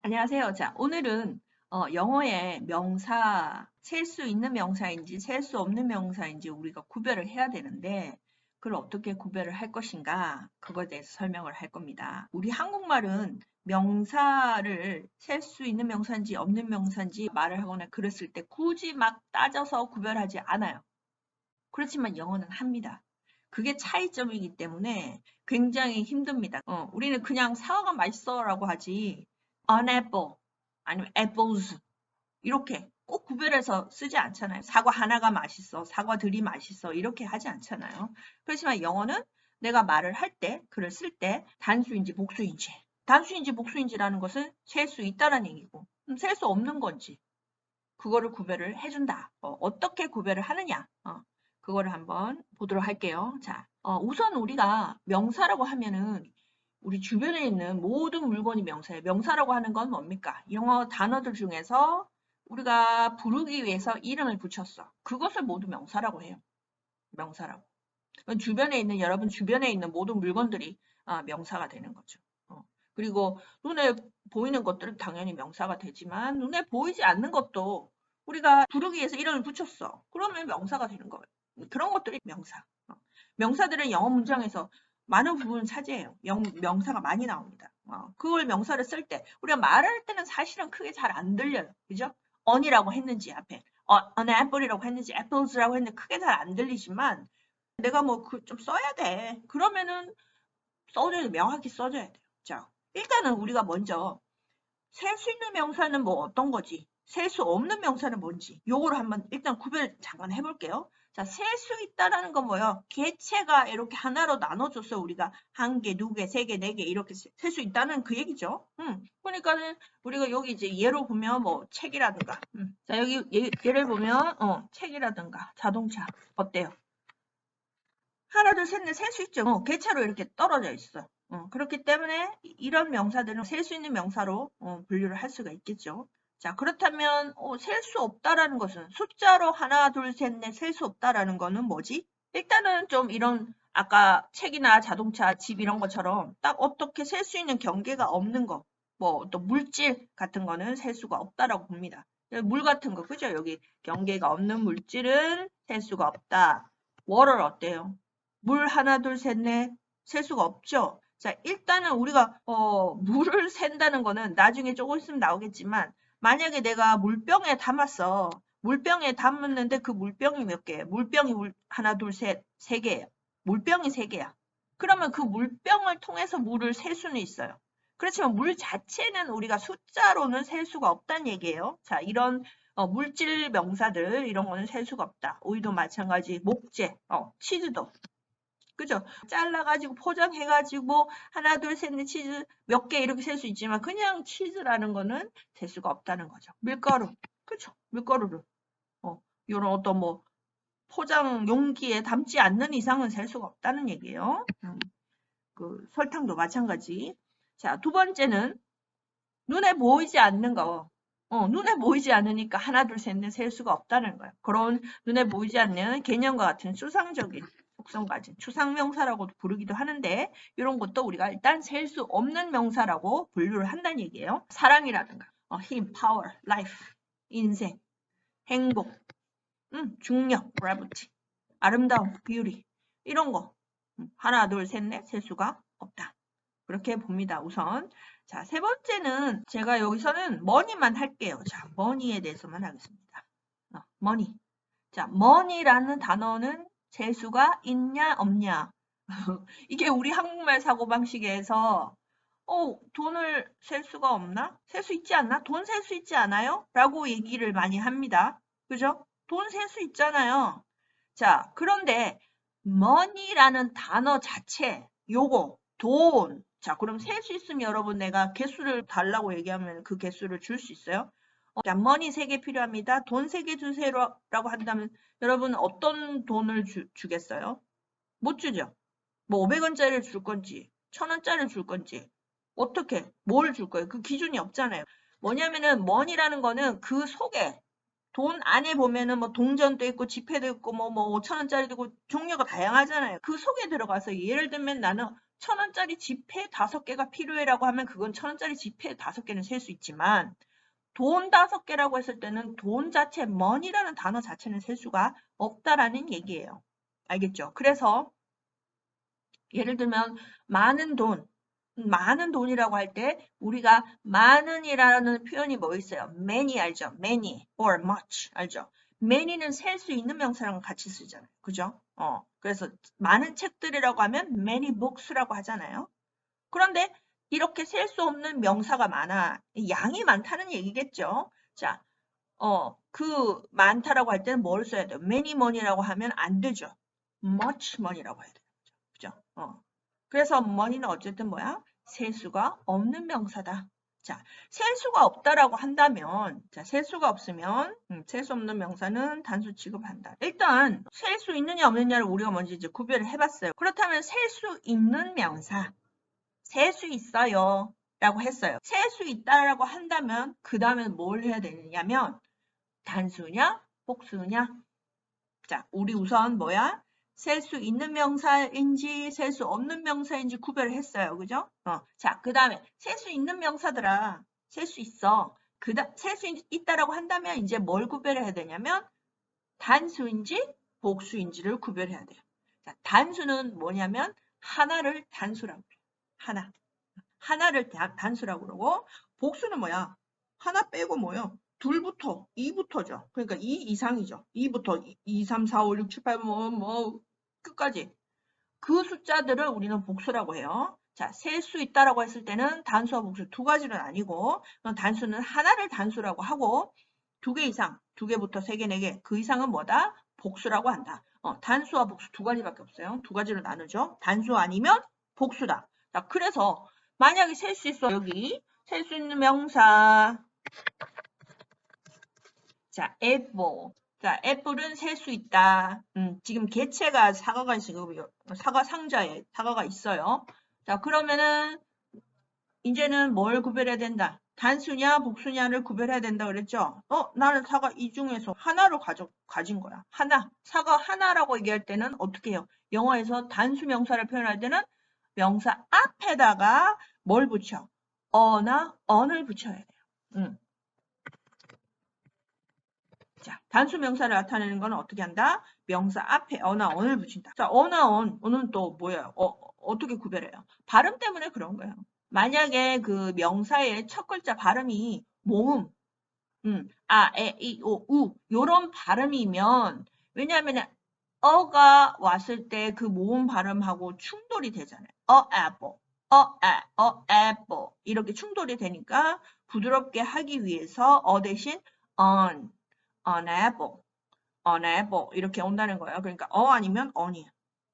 안녕하세요. 자, 오늘은 영어의 명사, 셀 수 있는 명사인지 셀 수 없는 명사인지 우리가 구별을 해야 되는데 그걸 어떻게 구별을 할 것인가 그거에 대해서 설명을 할 겁니다. 우리 한국말은 명사를 셀 수 있는 명사인지 없는 명사인지 말을 하거나 글을 쓸 때 굳이 막 따져서 구별하지 않아요. 그렇지만 영어는 합니다. 그게 차이점이기 때문에 굉장히 힘듭니다. 우리는 그냥 사과가 맛있어라고 하지 an apple 아니면 apples 이렇게 꼭 구별해서 쓰지 않잖아요. 사과 하나가 맛있어, 사과들이 맛있어 이렇게 하지 않잖아요. 그렇지만 영어는 내가 말을 할 때, 글을 쓸 때 단수인지 복수인지 단수인지 복수인지라는 것은 셀 수 있다는 얘기고 셀 수 없는 건지 그거를 구별을 해준다. 어떻게 구별을 하느냐. 그거를 한번 보도록 할게요. 자, 우선 우리가 명사라고 하면은 우리 주변에 있는 모든 물건이 명사예요. 명사라고 하는 건 뭡니까? 영어 단어들 중에서 우리가 부르기 위해서 이름을 붙였어. 그것을 모두 명사라고 해요. 명사라고. 주변에 있는 여러분 주변에 있는 모든 물건들이 명사가 되는 거죠. 그리고 눈에 보이는 것들은 당연히 명사가 되지만 눈에 보이지 않는 것도 우리가 부르기 위해서 이름을 붙였어. 그러면 명사가 되는 거예요. 그런 것들이 명사. 명사들은 영어 문장에서 많은 부분을 차지해요. 명사가 많이 나옵니다. 그걸 명사를 쓸 때 우리가 말할 때는 사실은 크게 잘 안 들려요. 그죠? on이라고 했는지 앞에 an apple이라고 했는지 apples라고 했는데 크게 잘 안 들리지만 내가 뭐 좀 써야 돼. 그러면은 써줘야 돼. 명확히 써줘야 돼요. 자, 일단은 우리가 먼저 셀 수 있는 명사는 뭐 어떤 거지? 셀 수 없는 명사는 뭔지 요거를 한번 일단 구별 잠깐 해볼게요. 자, 셀 수 있다라는 건 뭐예요? 개체가 이렇게 하나로 나눠줘서 우리가 한 개, 두 개, 세 개, 네 개 이렇게 셀 수 있다는 그 얘기죠. 그러니까는 우리가 여기 이제 예로 보면 뭐 책이라든가, 자 여기 예를 보면 책이라든가 자동차 어때요? 하나, 둘, 셋, 넷 셀 수 있죠. 개체로 이렇게 떨어져 있어. 그렇기 때문에 이런 명사들은 셀 수 있는 명사로 분류를 할 수가 있겠죠. 자, 그렇다면 셀 수 없다라는 것은 숫자로 하나, 둘, 셋, 넷 셀 수 없다라는 거는 뭐지? 일단은 좀 이런 아까 책이나 자동차, 집 이런 것처럼 딱 어떻게 셀 수 있는 경계가 없는 거, 뭐 또 물질 같은 거는 셀 수가 없다라고 봅니다. 물 같은 거, 그죠? 여기 경계가 없는 물질은 셀 수가 없다. 월을 어때요? 물 하나, 둘, 셋, 넷 셀 수가 없죠. 자, 일단은 우리가 물을 샌다는 거는 나중에 조금 있으면 나오겠지만 만약에 내가 물병에 담았어. 물병에 담았는데 그 물병이 몇 개예요? 물병이 하나, 둘, 셋, 세 개예요. 물병이 세 개야. 그러면 그 물병을 통해서 물을 셀 수는 있어요. 그렇지만 물 자체는 우리가 숫자로는 셀 수가 없다는 얘기예요. 자, 이런 물질 명사들 이런 거는 셀 수가 없다. 우유도 마찬가지, 목재, 치즈도 그죠? 잘라가지고 포장해가지고 하나, 둘, 셋, 넷 치즈 몇 개 이렇게 셀 수 있지만 그냥 치즈라는 거는 셀 수가 없다는 거죠. 밀가루, 그죠? 밀가루를 이런 어떤 뭐 포장 용기에 담지 않는 이상은 셀 수가 없다는 얘기예요. 그 설탕도 마찬가지. 자, 두 번째는 눈에 보이지 않는 거. 눈에 보이지 않으니까 하나, 둘, 셋, 넷 셀 수가 없다는 거예요. 그런 눈에 보이지 않는 개념과 같은 수상적인 속성 가진 추상명사라고도 부르기도 하는데 이런 것도 우리가 일단 셀 수 없는 명사라고 분류를 한다는 얘기예요. 사랑이라든가 힘, 파워, 라이프, 인생, 행복, 중력, gravity, 아름다움, beauty 이런 거 하나, 둘, 셋, 넷 셀 수가 없다. 그렇게 봅니다. 우선 자, 세 번째는 제가 여기서는 money만 할게요. 자, money에 대해서만 하겠습니다. money. 자, money라는 단어는 재수가 있냐 없냐. 이게 우리 한국말 사고방식에서 돈을 셀 수가 없나? 셀 수 있지 않나? 돈 셀 수 있지 않아요? 라고 얘기를 많이 합니다. 그죠? 돈 셀 수 있잖아요. 자, 그런데 money라는 단어 자체, 요거, 돈. 자, 그럼 셀 수 있으면 여러분 내가 개수를 달라고 얘기하면 그 개수를 줄 수 있어요? 자, money 3개 필요합니다. 돈 3개 주세요라고 한다면 여러분 어떤 돈을 주겠어요? 못 주죠? 뭐 500원짜리를 줄 건지 1000원짜리를 줄 건지 어떻게 뭘 줄 거예요? 그 기준이 없잖아요. 뭐냐면은 money라는 거는 그 속에 돈 안에 보면은 뭐 동전도 있고 지폐도 있고 뭐 5천원짜리도 있고 종류가 다양하잖아요. 그 속에 들어가서 예를 들면 나는 1,000원짜리 지폐 5개가 필요해라고 하면 그건 1,000원짜리 지폐 5개는 셀 수 있지만 돈 5개라고 했을 때는 돈 자체, money라는 단어 자체는 셀 수가 없다라는 얘기예요. 알겠죠? 그래서 예를 들면 많은 돈이라고 할 때 우리가 많은이라는 표현이 뭐 있어요? many 알죠? many or much 알죠? many는 셀 수 있는 명사랑 같이 쓰잖아요. 그죠? 그래서 많은 책들이라고 하면 many books라고 하잖아요. 그런데 이렇게 셀 수 없는 명사가 많아. 양이 많다는 얘기겠죠? 자, 그 많다라고 할 때는 뭘 써야 돼요? many money라고 하면 안 되죠. much money라고 해야 돼요. 그죠? 그래서 money는 어쨌든 뭐야? 셀 수가 없는 명사다. 자, 셀 수가 없다라고 한다면, 자, 셀 수가 없으면, 셀 수 없는 명사는 단수 취급한다. 일단, 셀 수 있느냐 없느냐를 우리가 먼저 이제 구별을 해봤어요. 그렇다면 셀 수 있는 명사, 셀 수 있어요. 라고 했어요. 셀 수 있다라고 한다면, 그 다음에 뭘 해야 되느냐면, 단수냐, 복수냐? 자, 우리 우선 뭐야? 셀 수 있는 명사인지 셀 수 없는 명사인지 구별을 했어요. 그죠? 자, 그 다음에 셀 수 있는 명사들아. 셀 수 있어. 셀 수 있다라고 한다면 이제 뭘 구별해야 되냐면 단수인지 복수인지를 구별해야 돼요. 자, 단수는 뭐냐면 하나를 단수라고 해요. 하나. 하나를 단수라고 그러고 복수는 뭐야? 하나 빼고 뭐요? 둘부터 2부터죠. 그러니까 2 이상이죠. 2부터 2, 3, 4, 5, 6, 7, 8 끝까지. 그 숫자들을 우리는 복수라고 해요. 자, 셀 수 있다라고 했을 때는 단수와 복수 두 가지는 아니고 단수는 하나를 단수라고 하고 2개 이상, 2개부터 3개, 4개 그 이상은 뭐다? 복수라고 한다. 단수와 복수 두 가지밖에 없어요. 두 가지로 나누죠. 단수 아니면 복수다. 자, 그래서 만약에 셀 수 있어. 여기 셀 수 있는 명사. 자, apple. 자, 애플은 셀 수 있다. 지금 개체가 사과가 있어요. 사과 상자에 사과가 있어요. 자, 그러면은 이제는 뭘 구별해야 된다? 단수냐 복수냐를 구별해야 된다 그랬죠? 나는 사과 이 중에서 하나로 가진 거야. 하나. 사과 하나라고 얘기할 때는 어떻게 해요? 영어에서 단수 명사를 표현할 때는 명사 앞에다가 뭘 붙여? 어나 언을 붙여야 돼요. 자, 단수 명사를 나타내는 건 어떻게 한다? 명사 앞에 어나 언을 붙인다. 자, 어나 언은 또 뭐예요? 어떻게 구별해요? 발음 때문에 그런 거예요. 만약에 그 명사의 첫 글자 발음이 모음, 아, 에, 이, 오, 우 요런 발음이면 왜냐하면 어가 왔을 때 그 모음 발음하고 충돌이 되잖아요. apple, apple 이렇게 충돌이 되니까 부드럽게 하기 위해서 대신 unable 이렇게 온다는 거예요. 그러니까 아니면 on이에요.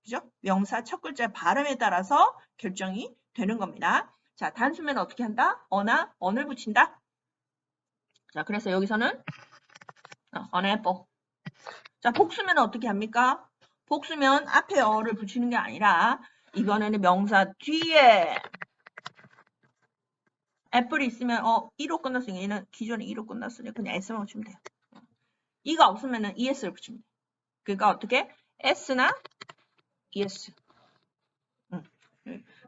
그죠? 명사 첫 글자 발음에 따라서 결정이 되는 겁니다. 자, 단수면 어떻게 한다? 어나 on을 붙인다. 자, 그래서 여기서는 unable. 자, 복수면 어떻게 합니까? 복수면 앞에 어를 붙이는 게 아니라 이번에는 명사 뒤에 애플이 있으면 1로 끝났으니까 얘는 기존에 2로 끝났으니까 그냥 S만 붙이면 돼요. 이가 없으면은 ES를 붙이면 돼요. 그러니까 어떻게? S나 ES.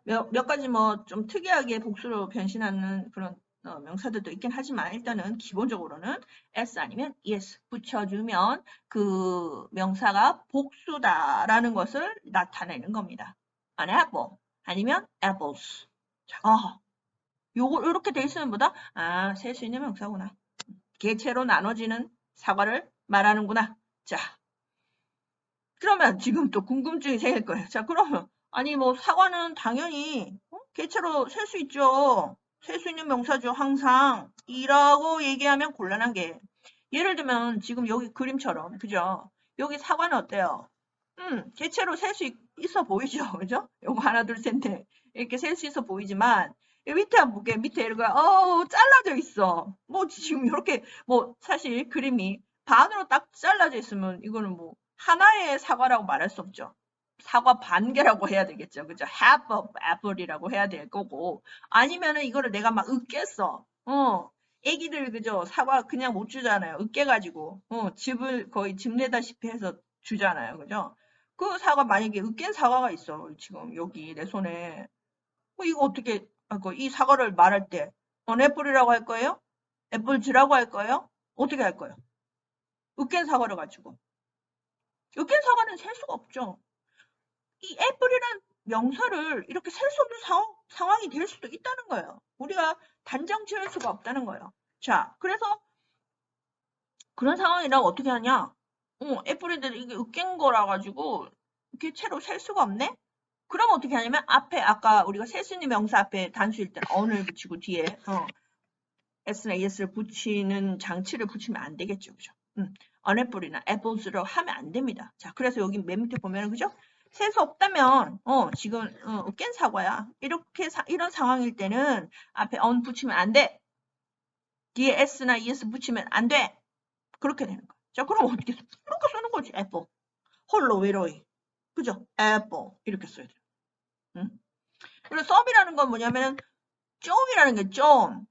몇 가지 뭐 좀 특이하게 복수로 변신하는 그런 명사들도 있긴 하지만 일단은 기본적으로는 S 아니면 ES 붙여주면 그 명사가 복수다라는 것을 나타내는 겁니다. An apple 아니면 apples. 자, 요거 이렇게 돼 있으면 뭐다? 셀 수 있는 명사구나. 개체로 나눠지는 사과를 말하는구나. 자, 그러면 지금 또 궁금증이 생길 거예요. 자, 그러면 아니 뭐 사과는 당연히 개체로 셀 수 있죠. 셀 수 있는 명사죠. 항상 이라고 얘기하면 곤란한 게 예를 들면 지금 여기 그림처럼 그죠? 여기 사과는 어때요? 개체로 셀 수 있어 보이죠. 그죠? 요거 하나 둘 셋 넷 이렇게 셀 수 있어 보이지만 밑에 한번 볼게요. 밑에 이렇게 잘라져 있어. 뭐 지금 이렇게 뭐 사실 그림이 반으로 딱 잘라져 있으면 이거는 뭐 하나의 사과라고 말할 수 없죠. 사과 반 개라고 해야 되겠죠. 그죠? half of apple이라고 해야 될 거고. 아니면은 이거를 내가 막 으깼어. 애기들 그죠? 사과 그냥 못 주잖아요. 으깨가지고. 즙을 거의 즙 내다시피 해서 주잖아요. 그죠? 그 사과 만약에 으깬 사과가 있어. 지금 여기 내 손에. 이거 어떻게 이 사과를 말할 때 애플이라고 할 거예요? 애플즈라고 할 거예요? 어떻게 할 거예요? 으깬 사과를 가지고. 으깬 사과는 셀 수가 없죠. 이 애플이란 명사를 이렇게 셀 수 없는 상황이 될 수도 있다는 거예요. 우리가 단정 지을 수가 없다는 거예요. 자, 그래서 그런 상황이라면 어떻게 하냐? 애플인데 이게 으깬 거라 가지고 이렇게 채로 셀 수가 없네? 그럼 어떻게 하냐면 앞에 아까 우리가 셀 수 있는 명사 앞에 단수일 때는 on을 붙이고 뒤에 s나 es를 붙이는 장치를 붙이면 안 되겠죠. 그죠? unApple이나 apples로 하면 안 됩니다. 자, 그래서 여기 맨 밑에 보면은 그죠? 셀 수 없다면 지금 깬 사과야. 이런 상황일 때는 앞에 on 붙이면 안 돼. 뒤에 s나 es 붙이면 안 돼. 그렇게 되는 거야. 자, 그럼 어떻게 써? 이렇게 쓰는 거지. apple. 홀로 외로이. 그죠? apple. 이렇게 써야 돼요. 그리고 썸이라는 건 뭐냐면은 좀이라는 게 좀.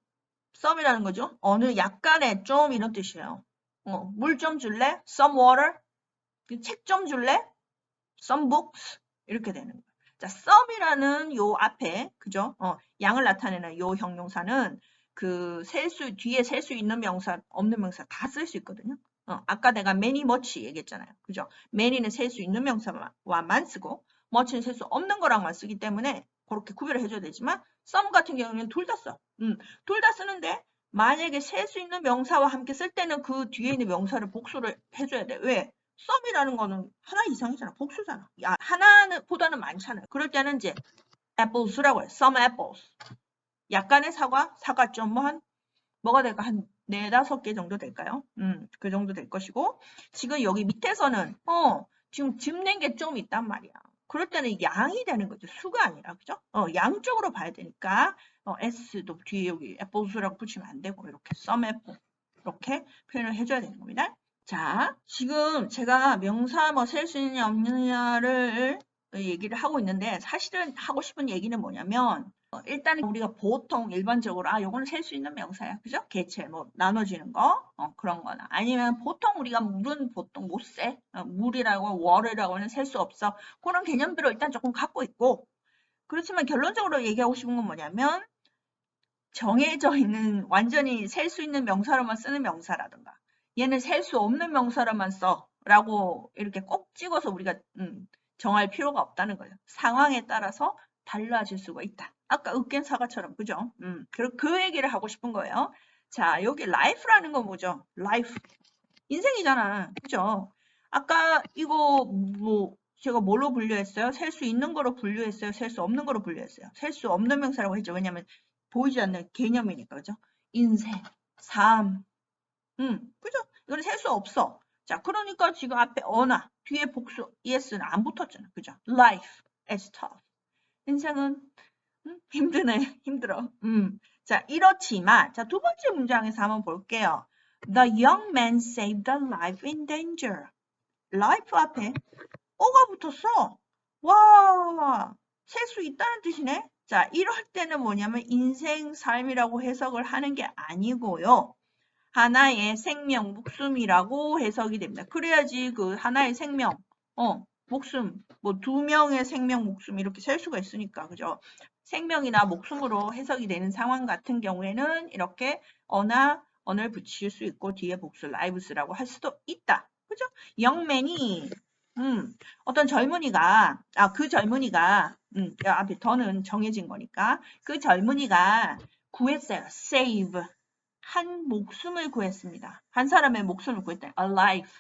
썸이라는 거죠. 어느 약간의 좀 이런 뜻이에요. 물 좀 줄래? Some water. 책 좀 줄래? Some books. 이렇게 되는 거예요. 자, some이라는 요 앞에, 그죠? 양을 나타내는 요 형용사는 뒤에 셀 수 있는 명사, 없는 명사 다 쓸 수 있거든요. 아까 내가 many, much 얘기했잖아요. 그죠? many는 셀 수 있는 명사와만 쓰고, much는 셀 수 없는 거랑만 쓰기 때문에 그렇게 구별을 해줘야 되지만, some 같은 경우는 둘 다 써. 둘 다 쓰는데, 만약에 셀 수 있는 명사와 함께 쓸 때는 그 뒤에 있는 명사를 복수를 해줘야 돼. 왜? 썸이라는 거는 하나 이상이잖아. 복수잖아. 하나는 보다는 많잖아요. 그럴 때는 이제 apples라고 해요. some apples. 약간의 사과 좀 뭐가 될까? 한 4, 5개 정도 될까요? 그 정도 될 것이고 지금 여기 밑에서는 지금 짚낸 게 좀 있단 말이야. 그럴 때는 양이 되는 거죠. 수가 아니라 그죠? 양쪽으로 봐야 되니까 s도 뒤에 여기 apples라고 붙이면 안 되고 이렇게 some apple 이렇게 표현을 해줘야 되는 겁니다. 자, 지금 제가 명사 셀 수 있느냐 없느냐를 얘기를 하고 있는데 사실은 하고 싶은 얘기는 뭐냐면 일단 우리가 보통 일반적으로 요거는 셀 수 있는 명사야. 그죠? 개체 나눠지는 거 그런 거나 아니면 보통 우리가 물은 보통 못 세. 물이라고 월이라고 하는 셀 수 없어. 그런 개념들을 일단 조금 갖고 있고 그렇지만 결론적으로 얘기하고 싶은 건 뭐냐면 정해져 있는 완전히 셀 수 있는 명사로만 쓰는 명사라든가 얘는 셀 수 없는 명사로만 써 라고 이렇게 꼭 찍어서 우리가 정할 필요가 없다는 거예요. 상황에 따라서 달라질 수가 있다. 아까 으깬 사과처럼 그죠? 그 얘기를 하고 싶은 거예요. 자, 여기 life라는 건 뭐죠? life. 인생이잖아. 그죠? 아까 이거 제가 뭘로 분류했어요? 셀 수 있는 거로 분류했어요? 셀 수 없는 거로 분류했어요? 셀 수 없는 명사라고 했죠. 왜냐면 보이지 않는 개념이니까. 그죠? 인생, 삶. 그죠? 이건 셀 수 없어. 자, 그러니까 지금 앞에 어나, 뒤에 복수, es는 안 붙었잖아. 그죠? life is tough. 인생은 힘드네. 힘들어. 자, 이렇지만 자, 두 번째 문장에서 한번 볼게요. The young man saved a life in danger. life 앞에 어가 붙었어. 와, 셀 수 있다는 뜻이네. 자, 이럴 때는 뭐냐면 인생, 삶이라고 해석을 하는 게 아니고요. 하나의 생명, 목숨이라고 해석이 됩니다. 그래야지 그 하나의 생명, 목숨, 2명의 생명, 목숨 이렇게 셀 수가 있으니까, 그죠? 생명이나 목숨으로 해석이 되는 상황 같은 경우에는 이렇게 언을 붙일 수 있고 뒤에 복수, lives라고 할 수도 있다. 그죠? 영맨이 어떤 젊은이가, 그 젊은이가, 앞에 더는 정해진 거니까, 그 젊은이가 구했어요. save. 한 목숨을 구했습니다. 한 사람의 목숨을 구했다. alive.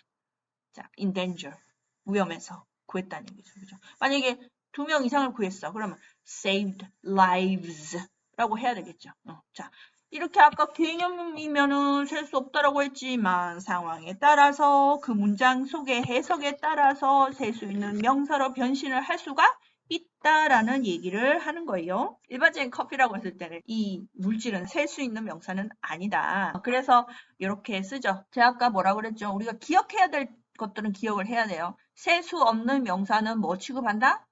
자, in danger. 위험에서 구했다는 얘기죠. 그죠? 만약에 2명 이상을 구했어. 그러면 saved lives 라고 해야 되겠죠. 자, 이렇게 아까 개념이면은 셀 수 없다라고 했지만 상황에 따라서 그 문장 속의 해석에 따라서 셀 수 있는 명사로 변신을 할 수가 있다라는 얘기를 하는 거예요. 일반적인 커피라고 했을 때는 이 물질은 셀 수 있는 명사는 아니다. 그래서 이렇게 쓰죠. 제가 아까 뭐라고 그랬죠? 우리가 기억해야 될 것들은 기억을 해야 돼요. 셀 수 없는 명사는 뭐 취급한다?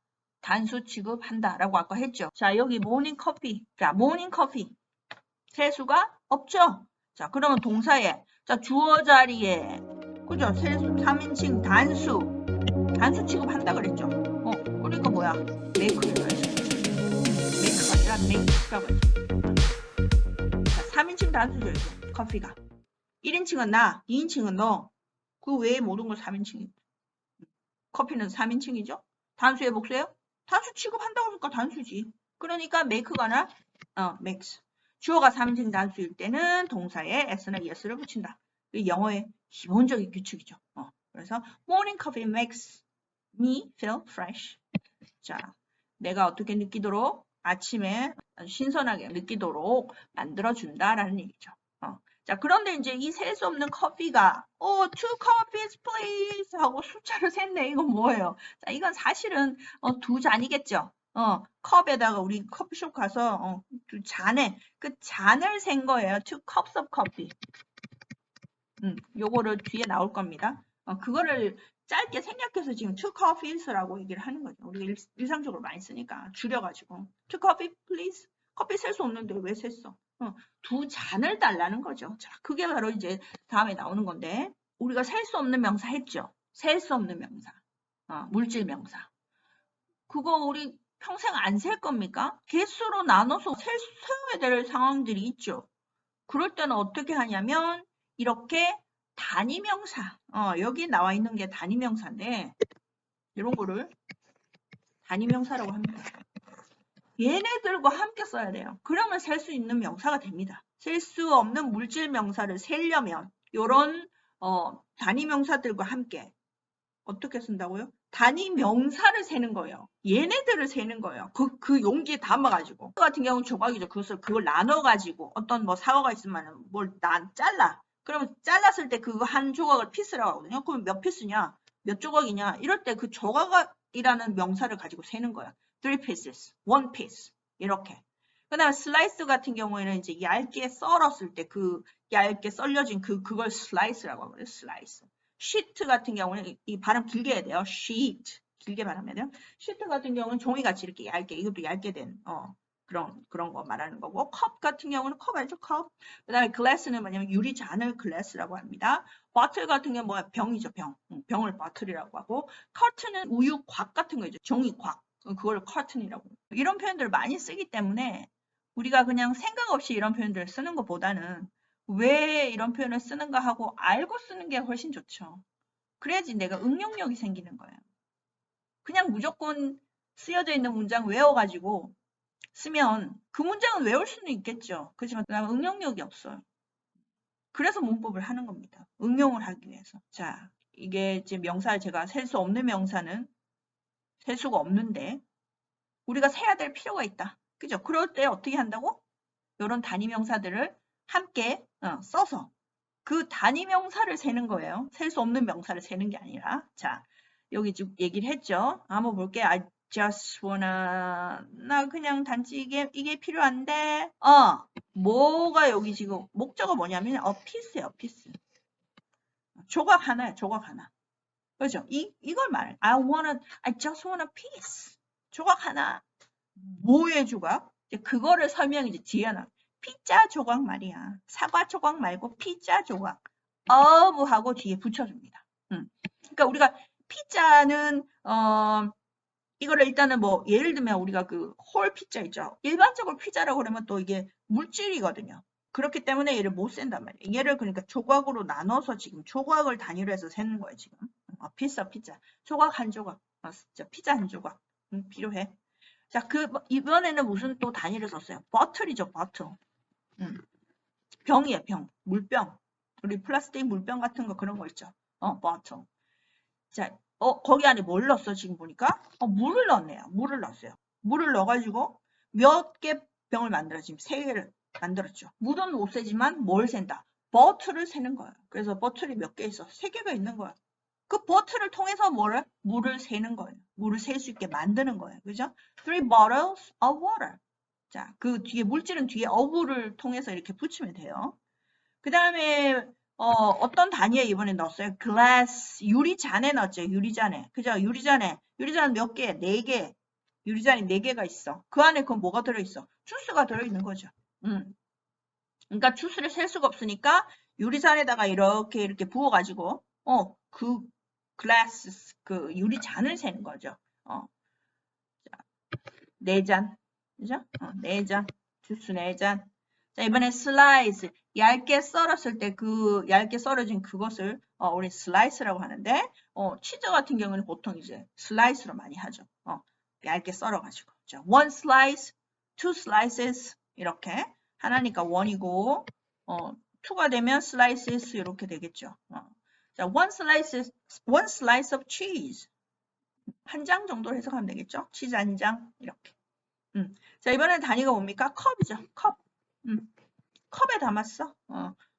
단수 취급한다 라고 아까 했죠. 자, 여기 morning coffee. 자, morning coffee. 셀 수가 없죠. 자, 그러면 동사에 자, 주어 자리에 그죠? 3인칭 단수 취급한다 그랬죠. 그러니까 뭐야? make를 넣어야지. make가 아니라 make라고 했죠. 자, 3인칭 단수죠, 이거. 커피가. 1인칭은 나, 2인칭은 너. 그 외에 모든 걸 3인칭이고. 커피는 3인칭이죠? 단수의 복수예요? 단수 취급한다고 하니까 단수지. 그러니까 make가 아니라 makes. 주어가 3인칭 단수일 때는 동사에 s나 es를 붙인다. 영어의 기본적인 규칙이죠. 그래서 morning coffee makes me feel fresh. 자, 내가 어떻게 느끼도록 아침에 신선하게 느끼도록 만들어준다라는 얘기죠. 자, 그런데 이제 이 셀 수 없는 커피가 two coffees please 하고 숫자를 셌네. 이건 뭐예요? 자, 이건 사실은 두 잔이겠죠. 컵에다가 우리 커피숍 가서 두 잔에 그 잔을 센 거예요. two cups of coffee. 요거를 뒤에 나올 겁니다. 그거를 짧게 생략해서 지금 two coffees라고 얘기를 하는 거죠. 우리가 일상적으로 많이 쓰니까 줄여가지고 two coffee please. 커피 셀 수 없는데 왜 셌어? 두 잔을 달라는 거죠. 자, 그게 바로 이제 다음에 나오는 건데 우리가 셀 수 없는 명사 했죠. 셀 수 없는 명사. 물질 명사. 그거 우리 평생 안 셀 겁니까? 개수로 나눠서 세워야 될 상황들이 있죠. 그럴 때는 어떻게 하냐면 이렇게 단위명사, 여기 나와 있는 게 단위명사인데 이런 거를 단위명사라고 합니다. 얘네들과 함께 써야 돼요. 그러면 셀 수 있는 명사가 됩니다. 셀 수 없는 물질 명사를 세려면 이런 단위명사들과 함께 어떻게 쓴다고요? 단위명사를 세는 거예요. 얘네들을 세는 거예요. 그 용기에 담아가지고. 그 같은 경우는 조각이죠. 그걸 나눠가지고 어떤 뭐 사과가 있으면 뭘 잘라. 그러면 잘랐을 때 그거 한 조각을 피스라고 하거든요. 그럼 몇 피스냐? 몇 조각이냐? 이럴 때 그 조각이라는 명사를 가지고 세는 거야. 3 pieces, 1 piece 이렇게. 그 다음에 슬라이스 같은 경우에는 이제 얇게 썰었을 때 그 얇게 썰려진 그걸 슬라이스라고 하거든요. 슬라이스. 시트 같은 경우는 이 발음 길게 해야 돼요. sheet. 길게 발음해야 돼요. 시트 같은 경우는 종이같이 이렇게 얇게, 이것도 얇게 된 그런 거 말하는 거고, 컵 같은 경우는 컵 알죠? 컵. 그 다음에 glass는 뭐냐면 유리잔을 glass라고 합니다. bottle 같은 경우는 뭐야? 병이죠, 병. 병을 bottle이라고 하고, curtain은 우유곽 같은 거죠. 종이곽. 그걸 curtain이라고. 이런 표현들을 많이 쓰기 때문에 우리가 그냥 생각 없이 이런 표현들을 쓰는 것보다는 왜 이런 표현을 쓰는가 하고 알고 쓰는 게 훨씬 좋죠. 그래야지 내가 응용력이 생기는 거예요. 그냥 무조건 쓰여져 있는 문장 외워가지고 쓰면 그 문장은 외울 수는 있겠죠. 그렇지만 그다음에 응용력이 없어요. 그래서 문법을 하는 겁니다. 응용을 하기 위해서. 자, 이게 이제 명사를 제가 셀 수 없는 명사는 셀 수가 없는데 우리가 세야 될 필요가 있다. 그죠? 그럴 때 어떻게 한다고? 이런 단위 명사들을 함께 써서 그 단위 명사를 세는 거예요. 셀 수 없는 명사를 세는 게 아니라. 자, 여기 지금 얘기를 했죠. 한번 볼게요. I just wanna. 나 그냥 단지 이게 필요한데. 뭐가 여기 지금 목적어 뭐냐면 a piece예요. piece. 조각 하나예요. 조각 하나. 그렇죠? 이걸 말해. I just want a piece. 조각 하나. 뭐의 조각? 그거를 설명이지 뒤에 나. 피자 조각 말이야. 사과 조각 말고 피자 조각. of하고 뒤에 붙여줍니다. 그러니까 우리가 피자는 이거를 일단은 뭐 예를 들면 우리가 그 홀 피자 있죠. 일반적으로 피자라고 그러면 또 이게 물질이거든요. 그렇기 때문에 얘를 못 센단 말이에요. 얘를 그러니까 조각으로 나눠서 지금 조각을 단위로 해서 세는 거예요. 지금. 피자. 조각 한 조각. 피자 한 조각. 필요해. 자, 이번에는 무슨 또 단위를 썼어요? 버틀이죠, 버틀. 병이에요, 병. 물병. 우리 플라스틱 물병 같은 거 그런 거 있죠. 버틀. 자, 거기 안에 뭘 넣었어, 지금 보니까? 물을 넣었네요. 물을 넣었어요. 물을 넣어가지고 몇 개 병을 만들어, 지금 3개를 만들었죠. 물은 못 세지만 뭘 센다? 버틀을 세는 거예요. 그래서 버틀이 몇 개 있어? 3개가 있는 거야. 그 버틀을 통해서 물을 세는 거예요. 물을 셀 수 있게 만드는 거예요. 그죠? 3 bottles of water. 자, 그 뒤에 물질은 뒤에 of를 통해서 이렇게 붙이면 돼요. 그 다음에 어떤 단위에 이번에 넣었어요? glass, 유리잔에 넣었죠. 유리잔에. 그죠? 유리잔 몇 개? 4개. 유리잔이 4개가 있어. 그 안에 그건 뭐가 들어있어? 주스가 들어있는 거죠. 그러니까 주스를 셀 수가 없으니까 유리잔에다가 이렇게 부어가지고 그 glasses, 그 유리잔을 세는 거죠. 자, 4잔. 그죠? 4잔. 주스 4잔. 자, 이번에 slice. 얇게 썰었을 때 그 얇게 썰어진 그것을 우리 slice라고 하는데 치즈 같은 경우는 보통 이제 slice로 많이 하죠. 얇게 썰어가지고. 자, one slice, two slices 이렇게 하나니까 one이고 two가 되면 slices 이렇게 되겠죠. 자, one slice of cheese. 한 장 정도 해석하면 되겠죠. 치즈 한 장 이렇게. 자, 이번엔 단위가 뭡니까? 컵이죠. 컵. 컵에 담았어.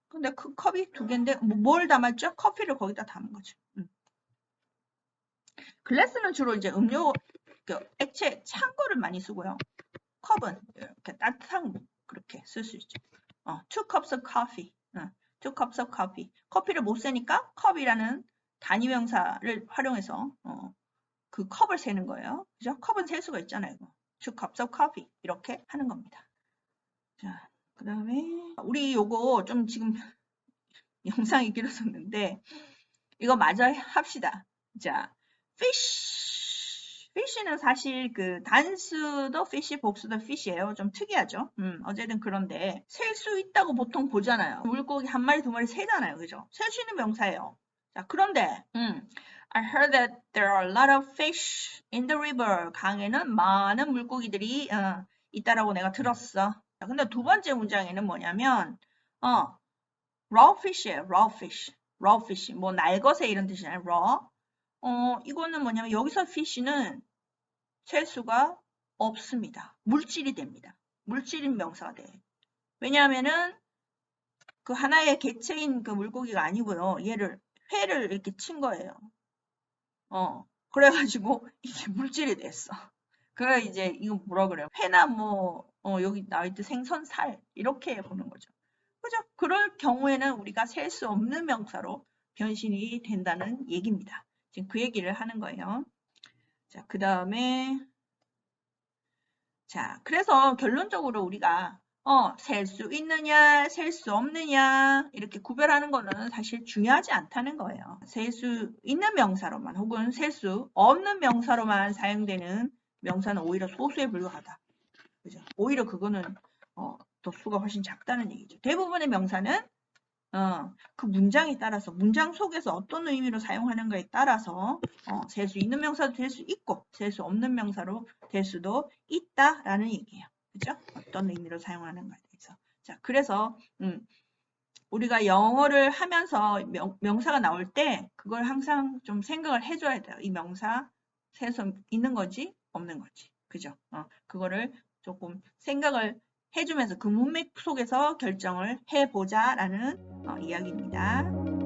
근데 그 컵이 2개인데 뭘 담았죠? 커피를 거기다 담은 거죠. 글래스는 주로 이제 음료, 액체 찬 거를 많이 쓰고요. 컵은 이렇게 따뜻한 그렇게 쓸 수 있죠. Two cups of coffee. Two cups of coffee. 커피를 못 세니까 컵이라는 단위명사를 활용해서 그 컵을 세는 거예요. 그죠? 컵은 셀 수가 있잖아요. Two cups of coffee. 이렇게 하는 겁니다. 자, 그 다음에 우리 요거 좀 지금 영상이 길어졌는데 이거 마저 합시다. 자, fish는 사실 그 단수도 fish, 복수도 fish예요. 좀 특이하죠. 어쨌든 그런데 셀 수 있다고 보통 보잖아요. 물고기 한 마리, 두 마리 세잖아요. 그죠? 셀 수 있는 명사예요. 자, 그런데 I heard that there are a lot of fish in the river. 강에는 많은 물고기들이 있다라고 내가 들었어. 자, 근데 두 번째 문장에는 뭐냐면 raw fish예요. raw fish. raw fish. 뭐 날것에 이런 뜻이잖아요. raw. 이거는 뭐냐면 여기서 fish는 셀 수가 없습니다. 물질이 됩니다. 물질인 명사가 돼. 왜냐하면은 그 하나의 개체인 그 물고기가 아니고요. 얘를 회를 이렇게 친 거예요. 그래가지고 이게 물질이 됐어. 그래 이제 이거 뭐라 그래요? 회나 뭐 여기 나와있듯 생선, 살 이렇게 보는 거죠. 그죠? 그럴 경우에는 우리가 셀 수 없는 명사로 변신이 된다는 얘기입니다. 지금 그 얘기를 하는 거예요. 자, 그 다음에 자, 그래서 결론적으로 우리가 셀 수 있느냐, 셀 수 없느냐 이렇게 구별하는 거는 사실 중요하지 않다는 거예요. 셀 수 있는 명사로만 혹은 셀 수 없는 명사로만 사용되는 명사는 오히려 소수에 불과하다. 그죠? 오히려 그거는 더 수가 훨씬 작다는 얘기죠. 대부분의 명사는 그 문장에 따라서 문장 속에서 어떤 의미로 사용하는가에 따라서 셀 수 있는 명사도 될 수 있고 셀 수 없는 명사로 될 수도 있다라는 얘기예요. 그죠? 어떤 의미로 사용하는가에 대해서. 자, 그래서 우리가 영어를 하면서 명사가 나올 때 그걸 항상 좀 생각을 해줘야 돼요. 이 명사 셀 수 있는 건지 없는 건지. 그죠? 그거를 조금 생각을 해주면서 그 문맥 속에서 결정을 해보자라는 이야기입니다.